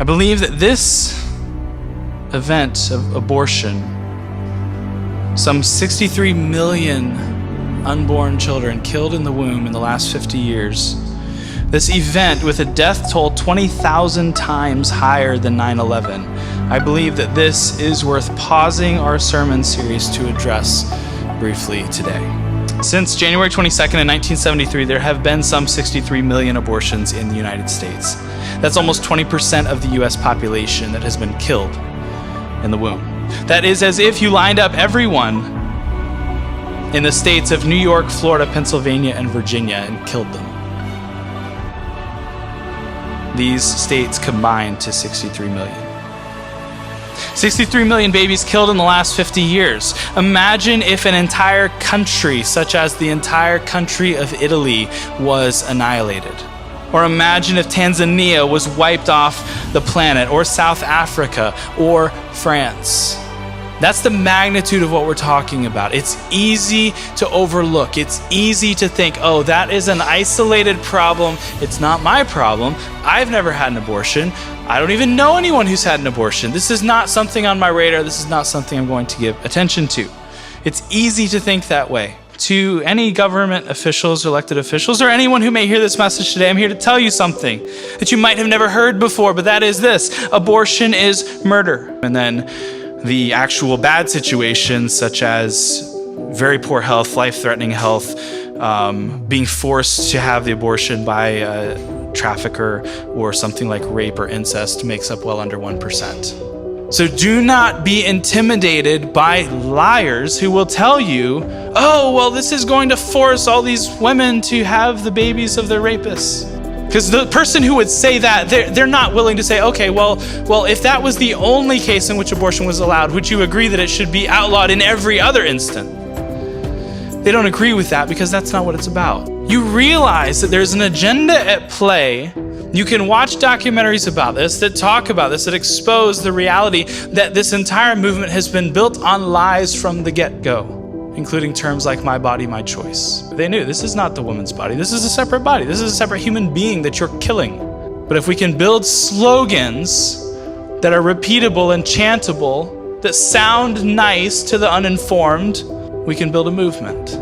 I believe that this event of abortion, some 63 million unborn children killed in the womb in the last 50 years, this event with a death toll 20,000 times higher than 9/11, I believe that this is worth pausing our sermon series to address briefly today. Since January 22nd in 1973, there have been some 63 million abortions in the United States. That's almost 20% of the US population that has been killed in the womb. That is as if you lined up everyone in the states of New York, Florida, Pennsylvania, and Virginia and killed them. These states combined to 63 million. 63 million babies killed in the last 50 years. Imagine if an entire country, such as the entire country of Italy, was annihilated. Or imagine if Tanzania was wiped off the planet, or South Africa, or France. That's the magnitude of what we're talking about. It's easy to overlook. It's easy to think, oh, that is an isolated problem. It's not my problem. I've never had an abortion. I don't even know anyone who's had an abortion. This is not something on my radar. This is not something I'm going to give attention to. It's easy to think that way. To any government officials, elected officials, or anyone who may hear this message today, I'm here to tell you something that you might have never heard before, but that is this: abortion is murder. And then the actual bad situations, such as very poor health, life-threatening health, being forced to have the abortion by a trafficker, or something like rape or incest, makes up well under 1%. So do not be intimidated by liars who will tell you, oh, well, this is going to force all these women to have the babies of their rapists. Because the person who would say that, they're not willing to say, okay, well, if that was the only case in which abortion was allowed, would you agree that it should be outlawed in every other instant? They don't agree with that because that's not what it's about. You realize that there's an agenda at play. You can watch documentaries about this, that talk about this, that expose the reality that this entire movement has been built on lies from the get-go, including terms like my body, my choice. They knew this is not the woman's body. This is a separate body. This is a separate human being that you're killing. But if we can build slogans that are repeatable and chantable, that sound nice to the uninformed, we can build a movement.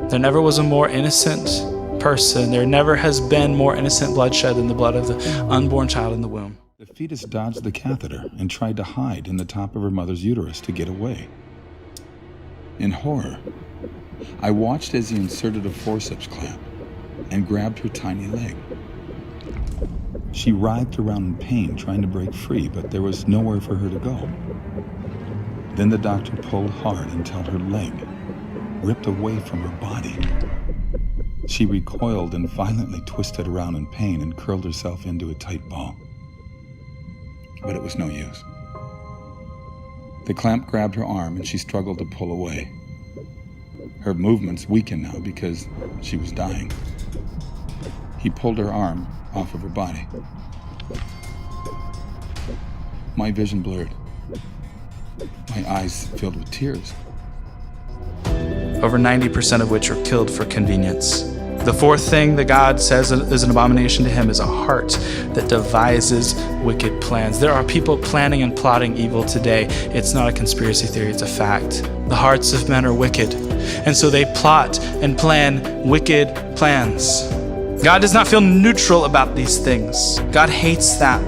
There never was a more innocent person. There never has been more innocent bloodshed than the blood of the unborn child in the womb. The fetus dodged the catheter and tried to hide in the top of her mother's uterus to get away. In horror, I watched as he inserted a forceps clamp and grabbed her tiny leg. She writhed around in pain, trying to break free, but there was nowhere for her to go. Then the doctor pulled hard until her leg ripped away from her body. She recoiled and violently twisted around in pain and curled herself into a tight ball. But it was no use. The clamp grabbed her arm and she struggled to pull away. Her movements weakened now because she was dying. He pulled her arm off of her body. My vision blurred. My eyes filled with tears. Over 90% of which are killed for convenience. The fourth thing that God says is an abomination to him is a heart that devises wicked plans. There are people planning and plotting evil today. It's not a conspiracy theory, it's a fact. The hearts of men are wicked, and so they plot and plan wicked plans. God does not feel neutral about these things. God hates that.